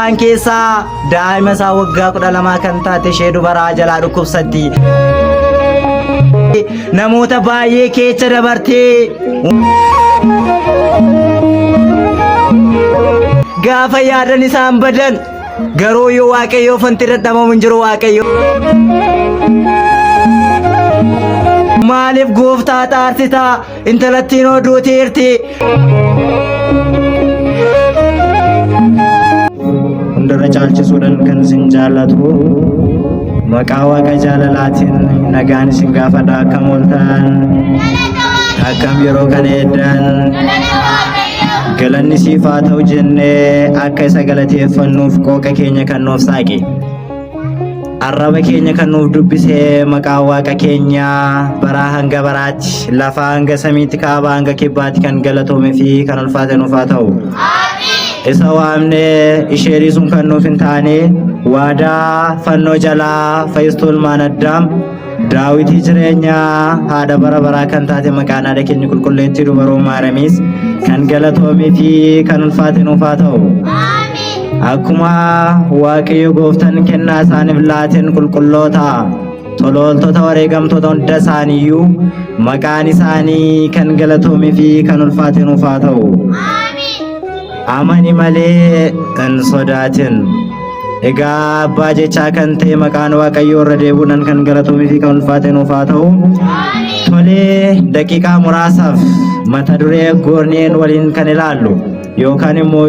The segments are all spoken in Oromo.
isaan keessaa daa'ima isaa waggaa 12 kan taate ishee dubaraa jalaa dhukkubsatti. Namoota baay'ee keessa dabartee gaafa yaadan isaan badan garuu yoo Waaqayyoo fanti dadhabamu hin jiru Waaqayyo. Maaliif gooftaa xaarsita intalattiin oduu teerti. Hundara caalchisuudhaan kan isin jaallatu maqaa Waaqa jaalalaatiin nagaan isin gaafadha. Akkam ooltan, akkam yeroo kana eeddan. Galanni siif haa ta'u jennee akka isa galateeffannuuf qooqa keenya kan nuuf saaqe, arraba keenya kan nuuf dubbisee maqaa Waaqa keenya baraa hanga baraatti lafa hanga samiitti kaaba hanga kibbaatti kan galatoome fi kan ulfaate nuuf haa ta'u. Isa waamnee ishee sun kan nuuf hin taane waadaa fannoo jalaa Fayyistuu Ilmaan Addaam Daawitii jireenyaa haadha bara baraa kan taate maqaan haadha keenya qulqulleettii dubaroo Maariyaamiis kan galatoomee fi kan ulfaate nuuf haa ta'u. Akkuma Waaqayyo gooftaan kennaa isaaniif laateen qulqulloota tolooltota wareegamtoota hunda isaaniiyyuu maqaan isaanii kan galatoomee fi kan ulfaate nuuf haa ta'u. Amani malee hin sodaatin. Egaa abbaa jechaa kan ta'e maqaan Waaqayyoo irra deebuudhaan kan galatoomee fi kan ulfaate nuuf haa ta'u. Tolee, daqiiqaa muraasaaf mata duree gooneen waliin kan ilaallu yookaan immoo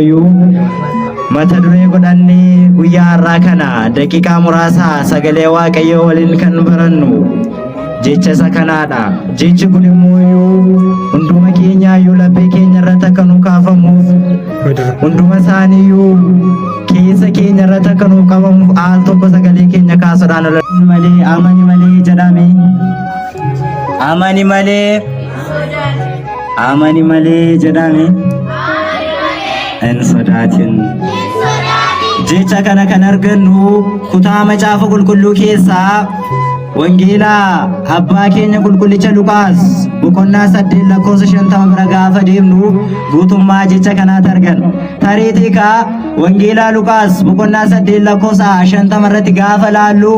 mata duree godhannee guyyaa har'aa kana daqiiqaa muraasaa sagalee Waaqayyoo waliin kan barannu jecha isa kanaadha. Jechi kun immoo hunduma keenyaayyuu laphee keenya irratti akka nu kaafamuuf hunduma isaaniiyyuu keessa keenya irratti akka nu qabamuuf al tokko sagalee keenya kaasuudhaan malee amani malee jedhame. Amani malee jedhame. Hin sodaatin. Jecha kana kan argannu kutaa macaafa qulqulluu keessaa Wangeelaa abbaa keenya qulqullicha Luqaas boqonnaa 8 lakkoofsa 50 bira gaafa deemnu guutummaa jecha kanaatti arganna. Tareetii Wangeelaa Luqaas boqonnaa 8 lakkoofsa 50 irratti gaafa laallu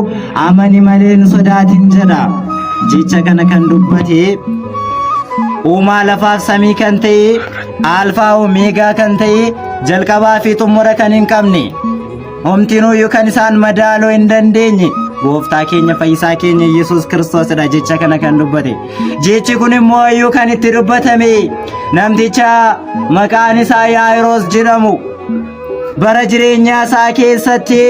amani malee hin sodaatin jedha. Jecha kana kan dubbate uumaa lafaaf samii kan ta'e alfaa omeegaa kan ta'e jalqabaa fi xumura kan hin qabne homtinuyyuu kan isaan madaaluu hin dandeenye gooftaa keenya fayyisaa keenya Yesuus Kiristoosidha. Jecha kana kan dubbate. Jechi kun immoo iyyuu kan itti dubbatame namticha maqaan isaa Yaa'iroos jedhamu bara jireenyaa isaa keessatti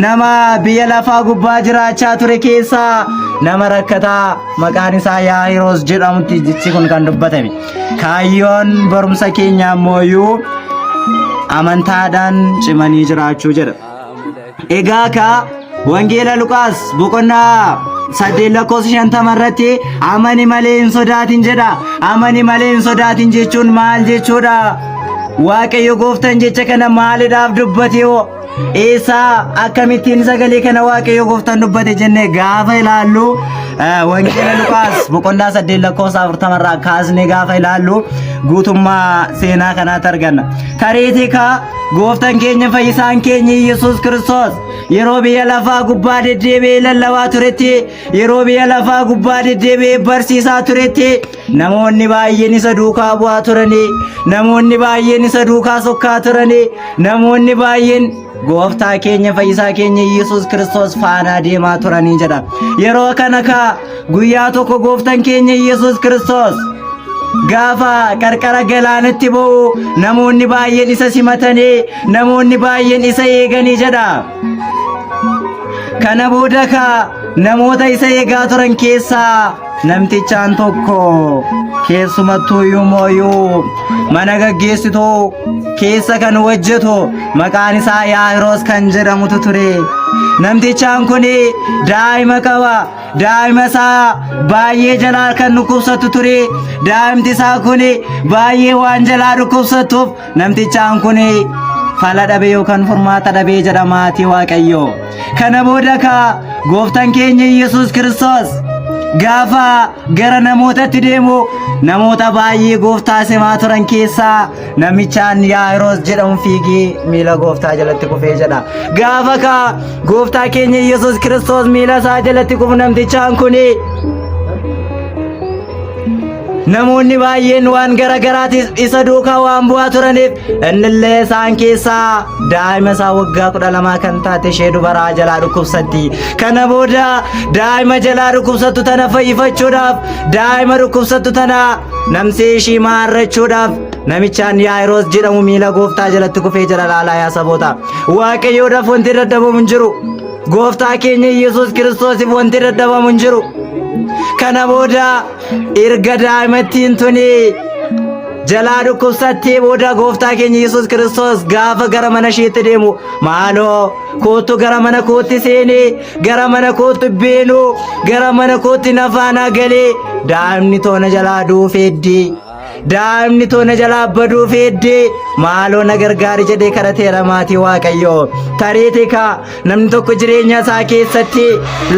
nama biyya lafaa gubbaa jiraachaa ture keessaa nama rakkataa maqaan isaa Yaa'iroos jedhamutti jechi kun kan dubbatame. Kaayyoon barumsa keenya immoo amantaadhaan cimanii jiraachuu jedha. Egaa Wangeela Luqaas boqonnaa 8 lakkoofsa 50 irratti amani malee hin sodaatin jedha. Amani malee hin sodaatin jechuun maal jechuudha? Waaqayyo gooftaan jecha kana maaliidhaaf dubbate hoo? Eessaa akkamittiin sagalee kana Waaqayyo gooftaan dubbate jennee gaafa ilaallu Wangeela Luqaas boqonnaa 8 lakkoofsa 40 irraa kaasnee gaafa ilaallu guutummaa seenaa kanaatti arganna. Tareetii gooftaan keenya fayyisaan keenya Yesuus Kiristoos yeroo biyya lafaa gubbaa deddeebi'ee lallabaa turetti, yeroo biyya lafaa gubbaa deddeebi'ee barsiisaa turetti namoonni baay'een isa duukaa bu'aa turani, namoonni baay'een isa duukaa sokkaa turani, namoonni baay'een gooftaa keenya fayyisaa keenya Yesuus Kiristoos faana deemaa turanii jedha. Yeroo kana guyyaa tokko gooftaan keenya Yesuus Kiristoos gaafa qarqara galaanatti ba'u namoonni baay'een isa simatanii, namoonni baay'een isa eeganii jedha. Kana booda namoota isa eegaa turan keessaa namtichaan tokko keessumattuu iyyuu mana gaggeessituu keessa kan hojjetu maqaan isaa Yaa'iroos kan jedhamutu ture. Namtichaan kun daa'ima qaba. Daa'ima isaa baay'ee jalaa kan dhukkubsatu ture. Daa'imti isaa kun baay'ee waan jalaa dhukkubsatuuf namtichaan kun fala dhabee yookaan furmaata dhabee jedhamaati Waaqayyo. Kana booda gooftaan keenya Yesuus Kiristoos gaafa gara namootatti deemu namoota baay'ee gooftaa simaa turan keessaa namichaan Yaa'iroos jedhamu fiigee miila gooftaa jalatti kufee jedha. Gaafa ka gooftaa keenya Yesuus Kiristoos miila isaa jalatti kufu namtichaan kuni namoonni baay'een waan garaagaraatis isa duukaa waan bu'aa turaniif innillee isaan keessaa daa'ima isaa waggaa 12 kan taate ishee dubaraa jalaa dhukkubsatti. Kana booda daa'ima jalaa dhukkubsattu tana fayyifachuudhaaf daa'ima dhukkubsattu tana namsee ishii maarrachuudhaaf namichaan Yaa'iroos jedhamu miila gooftaa jalatti kufee jira. Laalaa yaa saboota, Waaqayyoodhaaf wanti dadhabamu hin jiru. Gooftaa keenya Yesuus Kiristoosiif wanti dadhabamu hin jiru. Kana booda erga daa'imattiin tuni jalaa dhukkubsattee booda gooftaa keenya Yesuus Kiristoos gaafa gara mana isheetti deemu maaloo kootu gara mana kootti seenee gara mana kootti beenu gara mana kootti nafaana galee daa'imni toona jalaa duufeeddii daa'imni toona jalaa baduu feeddee maaloo na gargaari jedhee kadhateera maatii Waaqayyoo. Tareete ka namni tokko jireenya isaa keessatti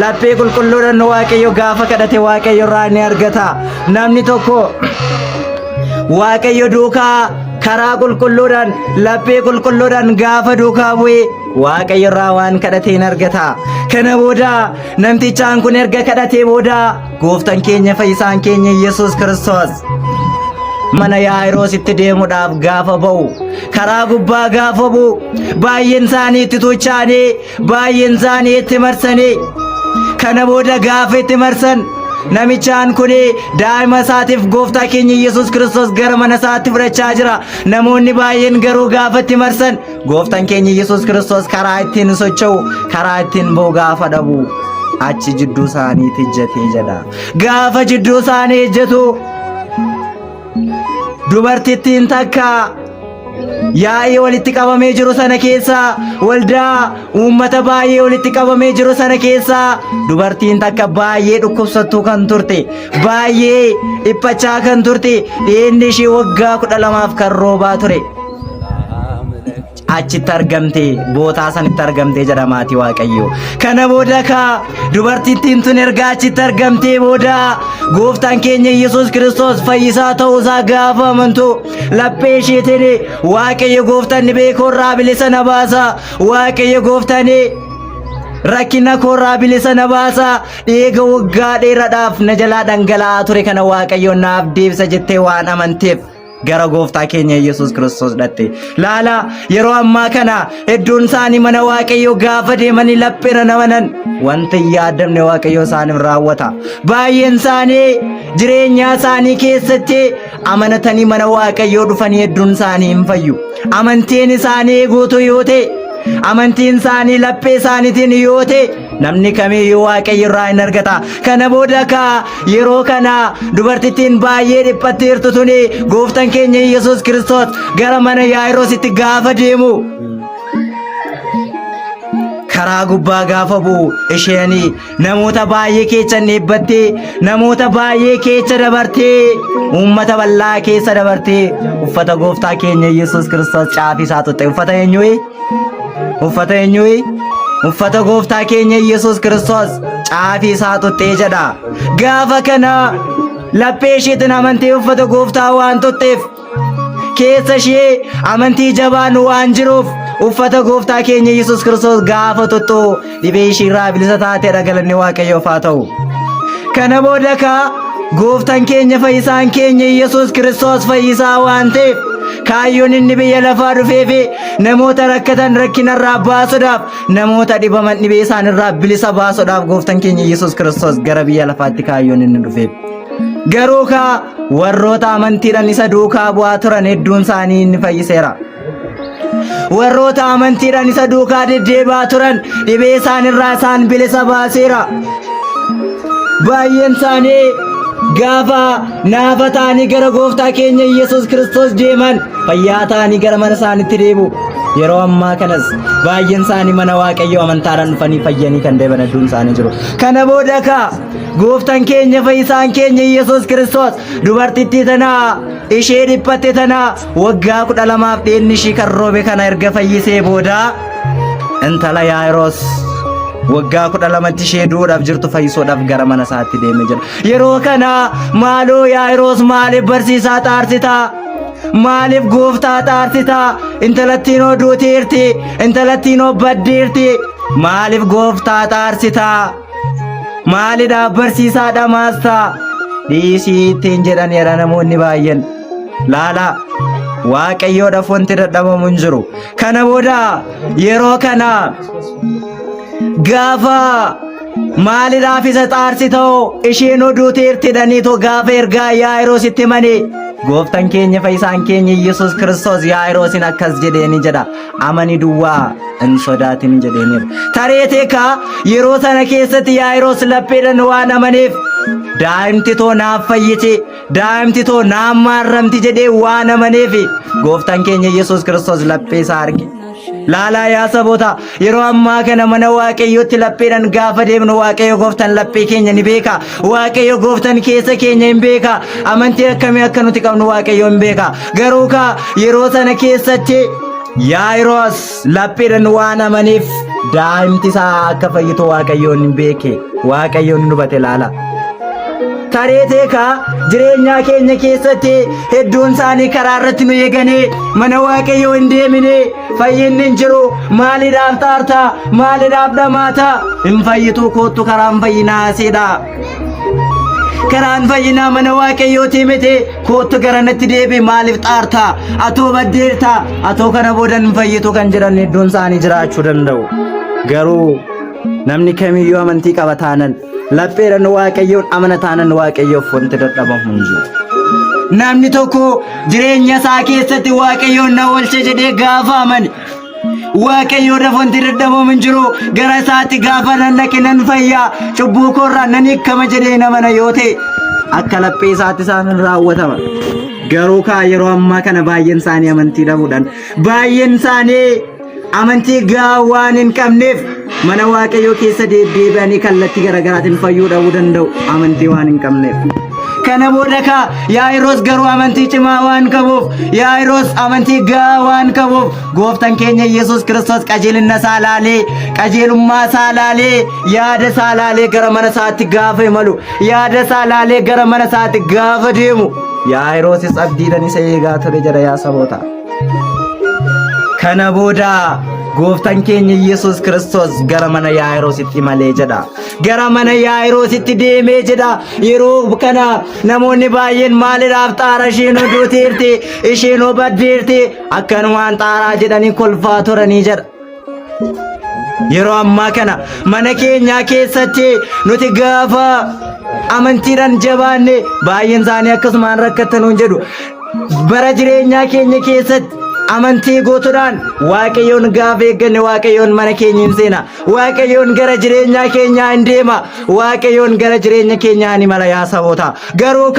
laphee qulqulluudhaan Waaqayyo gaafa kadhate Waaqayyo irraa ni argata. Namni tokko Waaqayyo duukaa karaa qulqulluudhaan laphee qulqulluudhaan gaafa duukaa bu'ee Waaqayyo irraa waan kadhate ni argata. Kana booda namtichaan kun erga kadhatee booda gooftaan keenya fayyisaan keenya Yesuus Kiristoos mana Yaa'iroos itti deemuudhaaf gaafa ba'u karaa gubbaa gaafa bu'u baay'een isaanii itti tuchaanii baay'een isaanii itti marsanii. Kana booda gaafa itti marsan namichaan kun daa'ima isaatiif gooftaa keenya Yesuus Kiristoos gara mana isaatti fudhachaa jira. Namoonni baay'een garuu gaafa itti marsan gooftaan keenya Yesuus Kiristoos karaa ittiin socho'u karaa ittiin ba'u gaafa dhabu achi jidduu isaaniitti ijjatee jedha. Gaafa jidduu isaanii ijjatu dubartittiin takka yaa'ii walitti qabamee jiru sana keessa waldaa uummata baay'ee walitti qabamee jiru sana keessa dubartiin takka baay'ee dhukkubsattuu kan turte baay'ee dhiphachaa kan turte dheenni ishee waggaa 12 kan roobaa ture achitti argamte bootaa sanitti argamte jedha maatii Waaqayyoo. Kana booda ka dubartittiin tun erga achitti argamte booda gooftaan keenya Yesuus Kiristoos fayyisaa ta'uusaa gaafa amantu laphee isheetiin Waaqayyo gooftaan dhibee koorraa bilisa na baasa Waaqayyo gooftaan rakkina koorraa bilisa na baasa dhiiga waggaa dheeraadhaaf na jalaa dhangala'aa ture kana Waaqayyo naaf deebisa jettee waan amanteef gara gooftaa keenya Yesuus Kiristoos dhatte. Laala yeroo ammaa kana hedduun isaanii mana Waaqayyoo gaafa deemanii lapheera namanan wanta yaadamne Waaqayyoo isaaniif raawwata. Baay'een isaanii jireenya isaanii keessatti amanatanii mana Waaqayyoo dhufanii hedduun isaanii hin fayyu. Amantiin isaanii guutuu yoo ta'e amantiin isaanii laphee isaaniitiin yoo ta'e namni kamiyyuu Waaqayyo irraa hin argata. Kana booda ka yeroo kana dubartittiin baay'ee dhiphatteertu tuni gooftaan keenya Yesuus Kiristoos gara mana Yaa'iroositti gaafa deemu karaa gubbaa gaafa bu'u isheen namoota baay'ee keessa dheebbattee namoota baay'ee keessa dabartee uummata bal'aa keessa dabartee uffata gooftaa keenya Yesuus Kiristoos caafii isaa tutte. Uffata eenyuyi? Uffata eenyuyi? Uffata gooftaa keenya Yesuus Kiristoos caafii isaa tuttee jedha. Gaafa kana laphee isheetiin amantee uffata gooftaa waan tutteef keessa ishee amantii jabaan waan jiruuf uffata gooftaa keenya Yesuus Kiristoos gaafa tuttu dhibee ishee irraa bilisa taateedha. Galanni Waaqayyoof haa ta'u. Kana booda ka gooftaan keenya fayyisaan keenya Yesuus Kiristoos fayyisaa waan ta'eef kaayyoon inni biyya lafaa dhufeef namoota rakkatan rakkinarraa baasuudhaaf namoota dhibaman dhibee isaanirraa bilisa baasuudhaaf gooftaan keenya Yesuus Kiristoos gara biyya lafaatti kaayyoon inni dhufeef. Garuu ka warroota amantiidhaan isa duukaa bu'aa turan hedduun isaanii inni fayyiseera. Warroota amantiidhaan isa duukaa deddeebi'aa turan dhibee isaanirraa isaan bilisa baaseera. Baay'een isaanii gaafa naafa ta'anii gara gooftaa keenya Yesuus Kiristoos deeman fayyaa ta'anii gara mana isaaniitti deebi'u. Yeroo ammaa kanas baay'een isaanii mana Waaqayyoo amantaadhaan dhufanii fayyanii kan deebi'an hedduun isaanii jiru. Kana booda ka gooftaan keenya fayyisaan keenya Yesuus Kiristoos dubartittii tana ishee dhiphatte tana waggaa 12 dheenni ishii kan roobe kana erga fayyisee booda intala Yaa'iroos waggaa 12tti ishee duudhaaf jirtu fayyisuudhaaf gara mana isaatti deeme jira. Yeroo kana maaloo Yaa'iroos maaliif barsiisaa xaarsita? Maaliif gooftaa xaarsita? Intalattiinoo duuteerti, intalattiinoo baddeerti. Maaliif gooftaa xaarsita? Maaliidhaaf barsiisaa dhamaasta? Dhiisii ittiin jedhan yeroo namoonni baay'een laala Waaqayyoodhaaf wanti dadhabamu hin jiru. Kana booda yeroo kana gaafa maaliidhaaf isa xaarsitoo isheen oduuteerti jedhaniitoo gaafa ergaa Yaa'iroositti himanii gooftaan keenya fayyisaan keenya Yesuus Kiristoos Yaa'iroosin akkas jedheeni jedha amani duwwaa hin sodaatin jedheeniiru. Tareeteeka yeroo sana keessatti Yaa'iroos lapheedhaan waan amaneef daa'imti too naaf fayyite daa'imti too naaf maarramti jedhee waan amaneef gooftaan keenya Yesuus Kiristoos laphee isaa arge. Laalaa yaa saboota yeroo ammaa kana mana Waaqayyootti lapheedhaan gaafa deemnu Waaqayyo gooftaan laphee keenya ni beeka. Waaqayyo gooftaan keessa keenya hin beeka. Amantii akkamii akka nuti qabnu Waaqayyo hin beeka. Garuu yeroo sana keessatti Yaa'iroos lapheedhaan waan amaneef daa'imti isaa akka fayyitu Waaqayyo hin beeke. Waaqayyo hin hubate laala. Tareeteeka jireenya keenya keessatti hedduun isaanii karaa irratti nu eeganii mana Waaqayyoo hin deemine fayyinni hin jiru maaliidhaaf xaarta maaliidhaaf dhamaata hin fayyitu kootu karaan fayyinaa aseedha. Karaan fayyinaa mana Waaqayyooti miti kootu garanatti deebi maaliif xaarta atoo baddeerta atoo kana booda hin fayyitu kan jedhan hedduun isaanii jiraachuu danda'u. Garuu namni kamiyyuu amantii qaba taanan lapheedhaan Waaqayyoon amana taanan Waaqayyoof wanti dadhabamu hin jiru. Namni tokko jireenya isaa keessatti Waaqayyoon na oolche jedhee gaafa amane Waaqayyoodhaaf wanti dadhabamu hin jiru. Gara isaatti gaafa nan dhaqe nan fayyaa cubbuu koorraa nan hiikama jedhee namana yoo ta'e akka laphee isaatti isaan raawwatama. Garuu yeroo ammaa kana baay'een isaanii amantii dhabuudhaan baay'een isaanii amantii gahaa waan hin qabneef mana Waaqayyoo keessa deebi'anii kallattii garaagaraatiin fayyuu dhabuu danda'u amantii waan hin qabneef. Kana booda Yaa'iroos garuu amantii cimaa waan qabuuf Yaa'iroos amantii gahaa waan qabuuf gooftaan keenya Yesuus Kiristoos qajeelina isaa laalee qajeelummaa isaa laalee yaada isaa laalee gara mana isaatti gaafa imalu yaada isaa laalee gara mana isaatti gaafa deemu Yaa'iroosis abdiidhaan isa eegaa ture jedha yaa saboota. Kana booda gooftaan keenya Yesuus Kiristoos gara mana Yaa'iroositti imalee jedha. Gara mana Yaa'iroositti deemee jedha. Yeroo kana namoonni baay'een maaliidhaaf xaara isheen oduuteerti isheen baddeerti akkanumaan xaaraa jedhanii kolfaa turanii jedha. Yeroo ammaa kana mana keenyaa keessatti nuti gaafa amantiidhaan jabaanne baay'een isaanii akkasumaan rakkatan jedhu. Bara jireenyaa keenya keessatti amantii gootuudhaan Waaqayyoon gaafa eegganne Waaqayyoon mana keenya hin seena. Waaqayyoon gara jireenyaa keenyaa hin deema. Waaqayyoon gara jireenya keenyaa ni mala yaa saboota. Garuu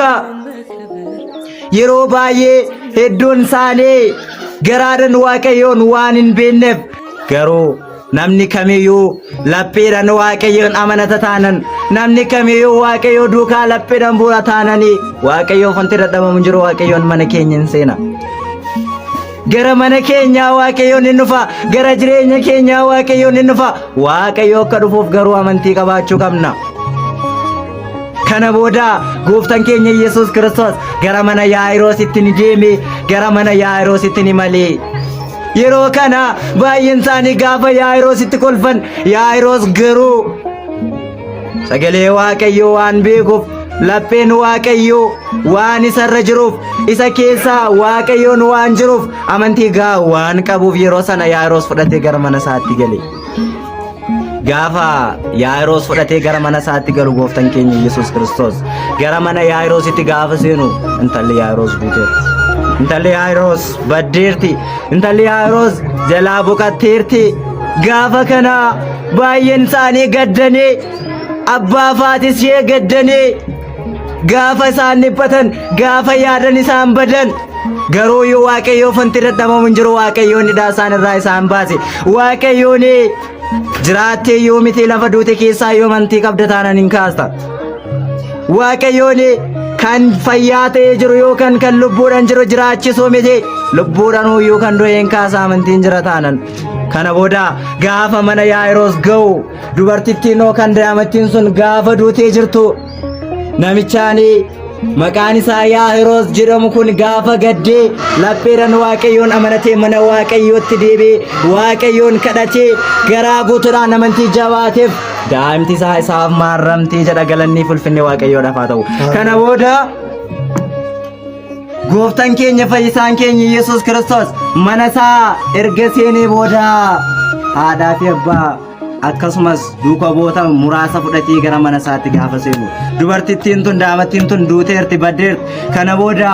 yeroo baay'ee hedduun isaanii garaadhaan Waaqayyoon waan hin beekneef garuu namni kamiyyuu lapheedhaan Waaqayyoon amanata taanan namni kamiyyuu Waaqayyoo duukaa lapheedhaan bu'uura taananii Waaqayyoof wanti dadhabamu hin jiru. Waaqayyoon mana keenya hin seena. Gara mana keenyaa Waaqayyoon hin dhufa. Gara jireenya keenyaa Waaqayyoon hin dhufa. Waaqayyoo akka dhufuuf garuu amantii qabaachuu qabna. Kana booda gooftaan keenya Yesuus Kiristoos gara mana Yaa'iroositti ni deeme. Gara mana Yaa'iroositti ni malee. Yeroo kana baay'een isaanii gaafa Yaa'iroositti kolfan Yaa'iroos garuu sagalee Waaqayyoo waan beekuuf lapheen Waaqayyoo waan isarra jiruuf isa keessa Waaqayyoon waan jiruuf amantii gahaa waan qabuuf yeroo sana Yaa'iroos fudhatee gara mana isaatti gale. Gaafa Yaa'iroos fudhatee gara mana isaatti galu gooftaan keenya Yesuus Kiristoos gara mana Yaa'iroositti gaafa seenu intalli Yaa'iroos duuteerti. Intalli Yaa'iroos baddeerti. Intalli Yaa'iroos jalaa boqatteerti. Gaafa kana baay'een isaanii gaddanii abbaa faatis ishee gaddanii gaafa isaan dhiphatan gaafa yaadan isaan badan garuu yoo Waaqayyoof wanti dadhabamu hin jiru. Waaqayyoon hidhaa isaan irraa isaan baase. Waaqayyoon jiraattee yoo miti lafa duute keessaa yoo amantii qabda taanan hin kaasta. Waaqayyoon kan fayyaa ta'ee jiru yookaan kan lubbuudhaan jiru jiraachisuu miti. lubbuudhaan uyyuu kan du'een kaasa amantiin jira taanan kana booda gaafa mana Yaa'iroos ga'u dubartittiin kan daamattiin sun gaafa duutee jirtu namichaanii maqaan isaa Yaa'iroos jedhamu kun gaafa gaddee lapheedhaan Waaqayyoon amanatee mana Waaqayyootti deebi'ee Waaqayyoon kadhatee garaa guutuudhaan amantii jabaateef daa'imti isaa isaaf maarramtee jedha galanni ulfinni Waaqayyoodhaaf haa ta'u. Kana booda gooftaan keenya fayyisaan keenya Yesuus Kiristoos mana isaa erga seenee booda haadhaa fi abbaa akkasumas duuka boota muraasa fudhatee gara mana isaatti gaafa seenu dubartittiin tun daamattiin tun duuteerti baddeerti. Kana booda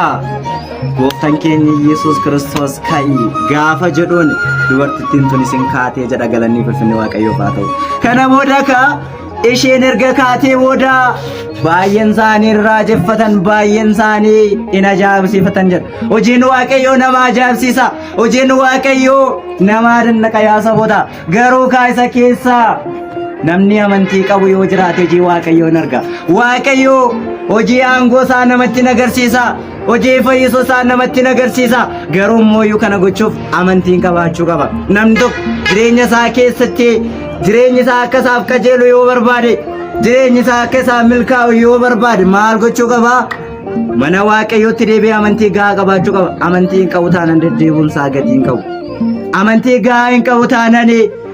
gooftaan keenya Yesuus Kiristoos ka'i gaafa jedhuun dubartittiin tun isin kaatee jedha galanni ulfinni Waaqayyoof haa ta'u. Kana booda isheen erga kaatee booda baay'een isaanii raajeffatan baay'een isaanii in ajaa'ibsiifatan jedha. Hojiin Waaqayyoo nama ajaa'ibsiisa. Hojiin Waaqayyoo nama dandaqa yaa saboota. Garuu kaasa keessa namni amantii qabu yoo jiraate hojii Waaqayyoon arga. Waaqayyoo hojii aangoo isaa namatti agarsiisa. Hojii fayyisuu isaa namatti agarsiisa. Garuu immoo kana gochuuf amantiin qabaachuu qaba. Namni tokko jireenya isaa keessatti jireenya isaa akka isaaf qajeelu yoo barbaade jireenya isaa akka isaaf milkaa'u yoo barbaade maal gochuu qaba? Mana Waaqayyootti deebi'ee amantii gahaa qabaachuu qaba. Amantii hin qabu taanaan deddeebiin isaa gatii hin qabu. Amantii gahaa hin qabu taanaan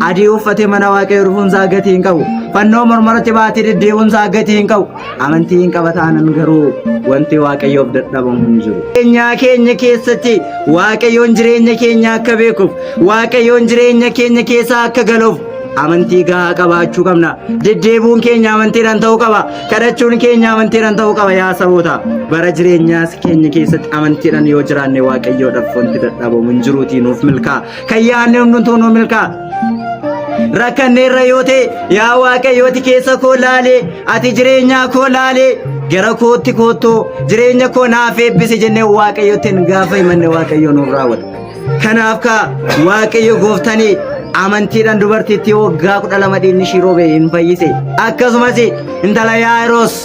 adii uffatee mana Waaqayyoo dhufuun isaa gatii hin qabu. Fannoo mormaratti baatee deddeebiin isaa gatii hin qabu. Amantii hin qaba taanaan garuu wanti Waaqayyoof dadhabamu hin jiru. Jireenya keenya keessatti Waaqayyoon jireenya keenya akka beekuuf Waaqayyoon jireenya keenya keessa akka galuuf amantii gahaa qabaachuu qabna. Deddeebiin keenya amantiidhaan ta'uu qaba. Kadhachuun keenya amantiidhaan ta'uu qaba yaa saboota. Bara jireenyaa keenya keessatti amantiidhaan yoo jiraanne Waaqayyoodhaaf wanti dadhabamu hin jiruutii nuuf milkaa'a. Kan yaadne hundumtuu nuuf milkaa'a. Rakkanneerra yoo ta'e yaa Waaqayyooti keessa koo laalee ati jireenyaa koo laalee gara kootti koottoo jireenya koo naaf eebbisi jennee Waaqayyootiin gaafa himanne Waaqayyo nuuf raawwata. Kanaaf Waaqayyo gooftanii amantiidhaan dubartittii waggaa 12 dhiigni ishii roobee hin fayyise. Akkasumas intala Yaa'iroos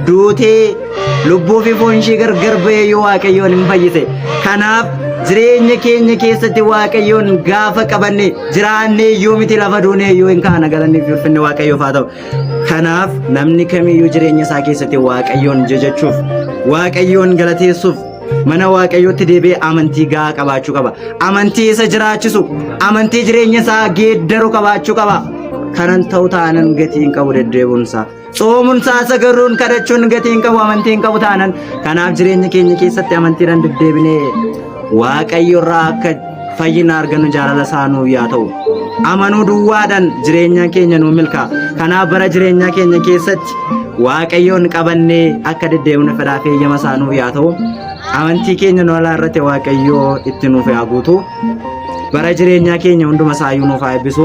duutee lubbuu fi foon ishii gargar ba'ee yoo Waaqayyoon hin fayyise. Kanaaf jireenya keenya keessatti Waaqayyoon gaafa qabanne jiraannee iyyuu miti lafa duunee iyyuu hin kaana galanni fi ulfinni Waaqayyoof haa ta'u. Kanaaf namni kamiyyuu jireenya isaa keessatti Waaqayyoon jajachuuf Waaqayyoon galateessuuf mana Waaqayyootti deebi'ee amantii gahaa qabaachuu qaba. Amantii isa jiraachisu amantii jireenya isaa geeddaru qabaachuu qaba. Kanan ta'u taanaan gatii hin qabu deddeebiin isaa. Soomuun isaa sagaruun kadhachuun gatii hin qabu amantii hin qabu taanaan. Kanaaf jireenya keenya keessatti amantiidhaan deddeebinee Waaqayyo irraa akka fayyina argannu jaalala isaa nuuf yaa ta'u. Amanuu duwwaadhaan jireenya keenya nuuf milkaa'a. Kanaaf bara jireenya keenya keessatti Waaqayyoon qabannee akka deddeebinu fedhaa fi eeyyama isaa nuuf yaa ta'u. Amantii keenya nu alaarratti Waaqayyoo itti nuuf haa guutu. Bara jireenyaa keenya hunduma isaayyuu nuuf haa eebbisu.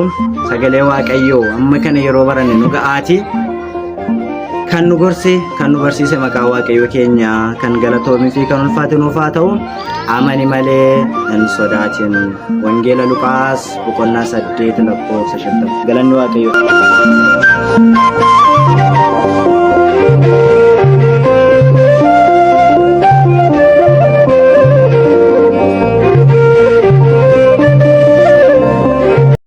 Sagalee Waaqayyoo amma kana yeroo baranne nu ga'aati. Kan nu gorse kan nu barsiise maqaa Waaqayyoo keenya kan galatoomii fi kan ulfaate nuuf haa ta'u. Amani malee hin sodaatin. Wangeela Luqaas boqonnaa 8 lakkoofsa 50. Galanni Waaqayyoo.